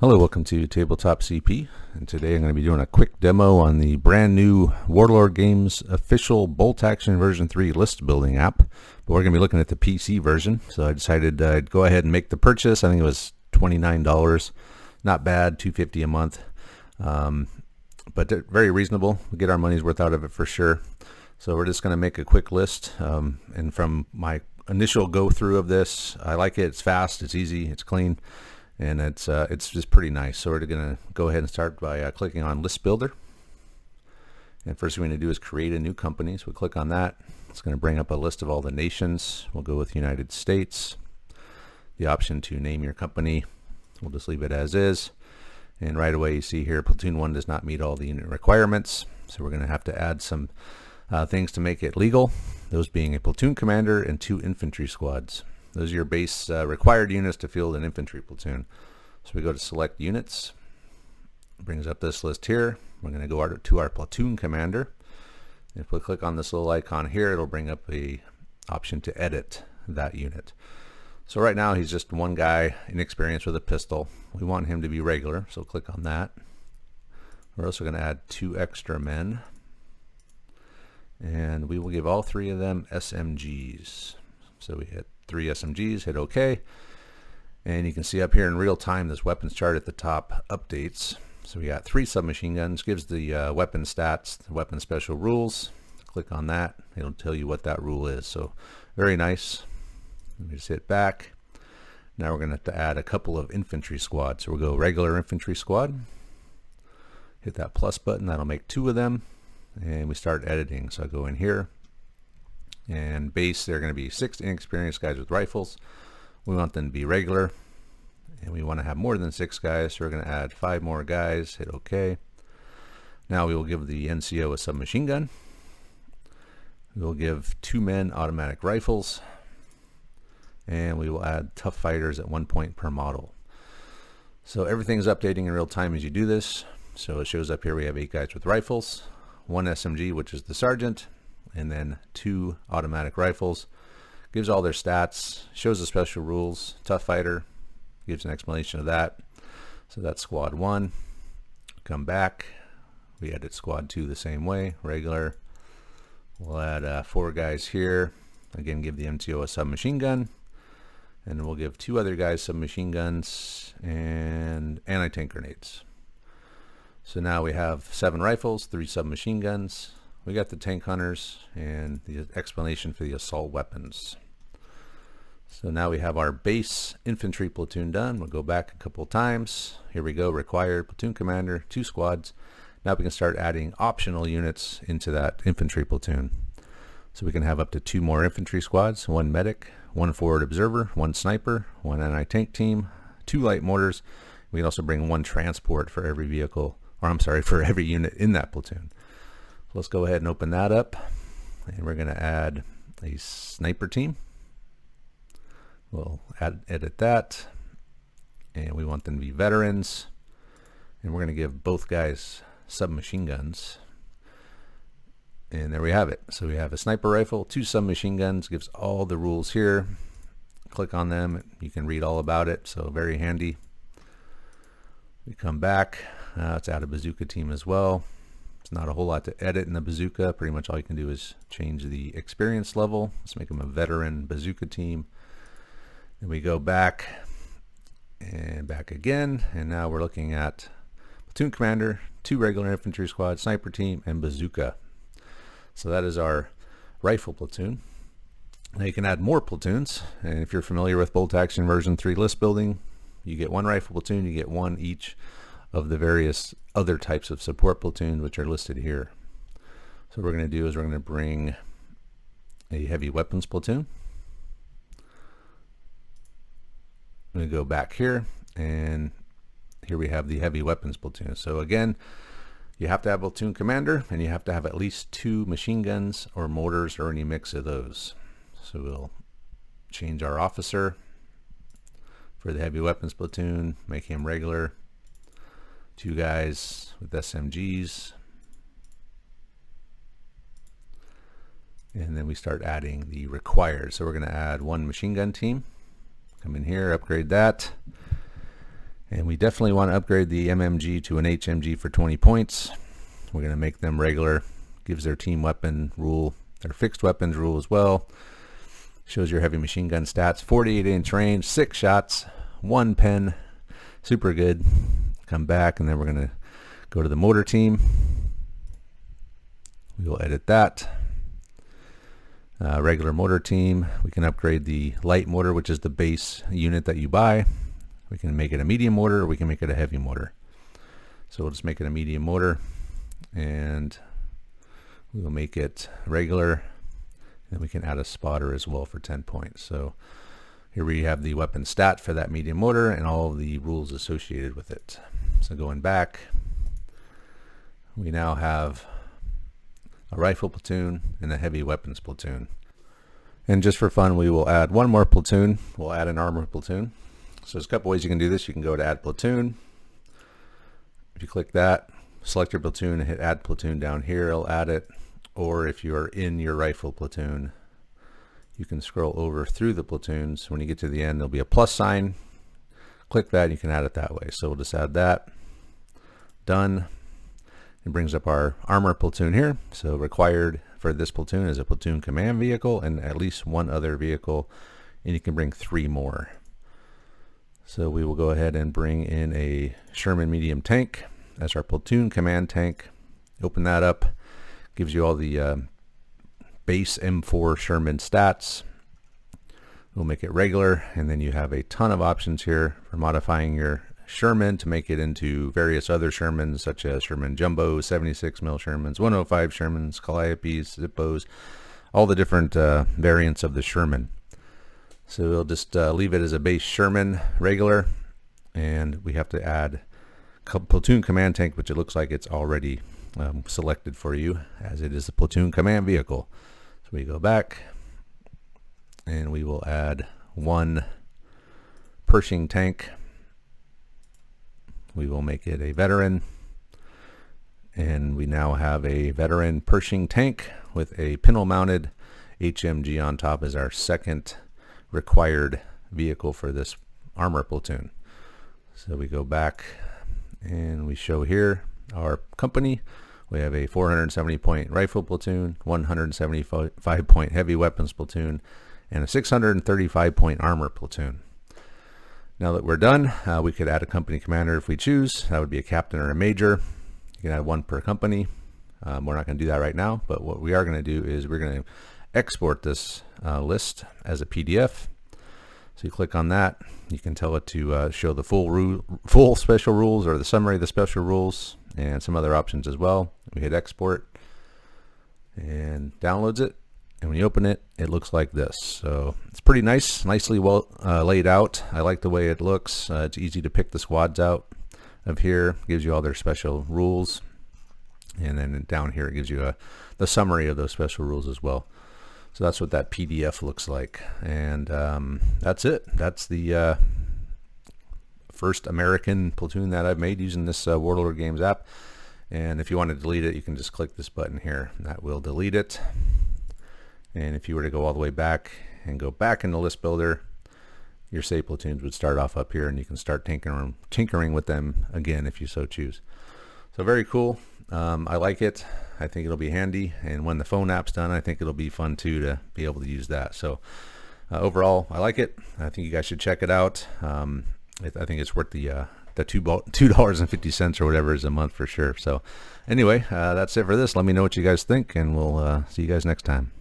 Hello, welcome to Tabletop CP, and today I'm going to be doing a quick demo on the brand new Warlord Games official Bolt Action version 3 list building app. But we're going to be looking at the PC version, so I decided I'd go ahead and make the purchase. I think it was $29, not bad, $2.50 a month, but very reasonable. We'll get our money's worth out of it for sure. So we're just going to make a quick list, and from my initial go through of this, I like it. It's fast, it's easy, it's clean. And it's just pretty nice. So we're going to go ahead and start by clicking on List Builder. And first thing we're going to do is create a new company. So we click on that. It's going to bring up a list of all the nations. We'll go with United States. The option to name your company, we'll just leave it as is. And right away you see here Platoon 1 does not meet all the unit requirements. So we're going to have to add some things to make it legal. Those being a platoon commander and 2 infantry squads. Those are your base required units to field an infantry platoon. So we go to select units. It brings up this list here. We're going to go to our platoon commander. If we click on this little icon here, it'll bring up the option to edit that unit. So right now he's just one guy inexperienced with a pistol. We want him to be regular, so click on that. We're also going to add 2 extra men. And we will give all 3 of them SMGs. So we hit 3 SMGs, hit OK, and you can see up here in real time this weapons chart at the top updates. So we got 3 submachine guns, gives the weapon stats, the weapon special rules. Click on that, it'll tell you what that rule is. So very nice. Let me just hit back. Now we're going to have to add a couple of infantry squads. So we'll go regular infantry squad, hit that plus button, that'll make 2 of them, and we start editing. So I go in here. And base, they're going to be 6 inexperienced guys with rifles. We want them to be regular, and we want to have more than 6 guys, so we're going to add 5 more guys, hit OK. Now we will give the NCO a submachine gun. We will give 2 men automatic rifles, and we will add tough fighters at 1 point per model. So everything's updating in real time as you do this. So it shows up here we have 8 guys with rifles, 1 SMG, which is the sergeant, and then 2 automatic rifles. Gives all their stats, shows the special rules. Tough fighter, gives an explanation of that. So that's squad 1. Come back, we edit squad 2 the same way, regular. We'll add 4 guys here. Again, give the MTO a submachine gun, and we'll give 2 other guys submachine guns and anti-tank grenades. So now we have 7 rifles, 3 submachine guns. We got the tank hunters and the explanation for the assault weapons. So now we have our base infantry platoon done. We'll go back a couple times. Here we go, required platoon commander, 2 squads. Now we can start adding optional units into that infantry platoon. So we can have up to 2 more infantry squads, 1 medic, 1 forward observer, 1 sniper, 1 anti-tank team, 2 light mortars. We can also bring 1 transport for every vehicle, or I'm sorry, for every unit in that platoon. Let's go ahead and open that up, and we're going to add a sniper team. We'll edit that, and we want them to be veterans, and we're going to give both guys submachine guns, and there we have it. So we have a sniper rifle, 2 submachine guns, gives all the rules here. Click on them, you can read all about it, so very handy. We come back, let's add a bazooka team as well. Not a whole lot to edit in the bazooka. Pretty much all you can do is change the experience level. Let's make them a veteran bazooka team. Then we go back and back again, and now we're looking at platoon commander, 2 regular infantry squad, sniper team, and bazooka. So that is our rifle platoon. Now you can add more platoons, and if you're familiar with Bolt Action version 3 list building, you get 1 rifle platoon, you get 1 each of the various other types of support platoons which are listed here. So what we're going to do is we're going to bring a heavy weapons platoon. I'm going to go back here, and here we have the heavy weapons platoon. So again, you have to have a platoon commander, and you have to have at least 2 machine guns or mortars or any mix of those. So we'll change our officer for the heavy weapons platoon, make him regular. 2 guys with SMGs, and then we start adding the required. So we're going to add 1 machine gun team, come in here, upgrade that, And we definitely want to upgrade the MMG to an HMG for 20 points. We're going to make them regular. Gives their team weapon rule, their fixed weapons rule as well. Shows your heavy machine gun stats. 48-inch range, 6 shots, 1 pen. Super good. Come back, and then we're going to go to the motor team. We will edit that. Regular motor team. We can upgrade the light motor, which is the base unit that you buy. We can make it a medium motor, or we can make it a heavy motor. So we'll just make it a medium motor, and we will make it regular, and we can add a spotter as well for 10 points. So here we have the weapon stat for that medium motor and all of the rules associated with it. So going back, we now have a rifle platoon and a heavy weapons platoon. And just for fun, we will add one more platoon. We'll add an armor platoon. So there's a couple ways you can do this. You can go to add platoon. If you click that, select your platoon and hit add platoon down here, it'll add it. Or if you are in your rifle platoon, you can scroll over through the platoons. When you get to the end, there'll be a plus sign. Click that, and you can add it that way. So we'll just add that. Done. It brings up our armor platoon here. So required for this platoon is a platoon command vehicle and at least one other vehicle, and you can bring 3 more. So we will go ahead and bring in a Sherman medium tank as our platoon command tank. Open that up. Gives you all the base M4 Sherman stats. We'll make it regular, and then you have a ton of options here for modifying your Sherman to make it into various other Shermans, such as Sherman Jumbo, 76 mil Shermans, 105 Shermans, Calliopes, Zippos, all the different variants of the Sherman. So we'll just leave it as a base Sherman regular, and we have to add platoon command tank, which it looks like it's already selected for you, as it is a platoon command vehicle. So we go back, and we will add 1 Pershing tank. We will make it a veteran, and we now have a veteran Pershing tank with a pintle mounted HMG on top as our second required vehicle for this armor platoon. So we go back and we show here our company. We have a 470 point rifle platoon, 175 point heavy weapons platoon, and a 635 point armor platoon. Now that we're done, we could add a company commander if we choose. That would be a captain or a major. You can add 1 per company. We're not going to do that right now, but what we are going to do is we're going to export this list as a PDF. So you click on that. You can tell it to show the full special rules, or the summary of the special rules, and some other options as well. We hit export, and downloads it. And when you open it, it looks like this. So it's pretty nice, nicely well laid out. I like the way it looks. It's easy to pick the squads out of here. Gives you all their special rules, and then down here it gives you the summary of those special rules as well. So that's what that PDF looks like, and that's it. That's the first American platoon that I've made using this Warlord Games app. And if you want to delete it, you can just click this button here, and that will delete it. And if you were to go all the way back and go back in the list builder, your save platoons would start off up here, and you can start tinkering with them again if you so choose. So very cool. I like it. I think it'll be handy, and when the phone app's done, I think it'll be fun too to be able to use that. So overall, I like it. I think you guys should check it out. I think it's worth the $2.50 or whatever is a month for sure. So anyway, that's it for this. Let me know what you guys think, and we'll see you guys next time.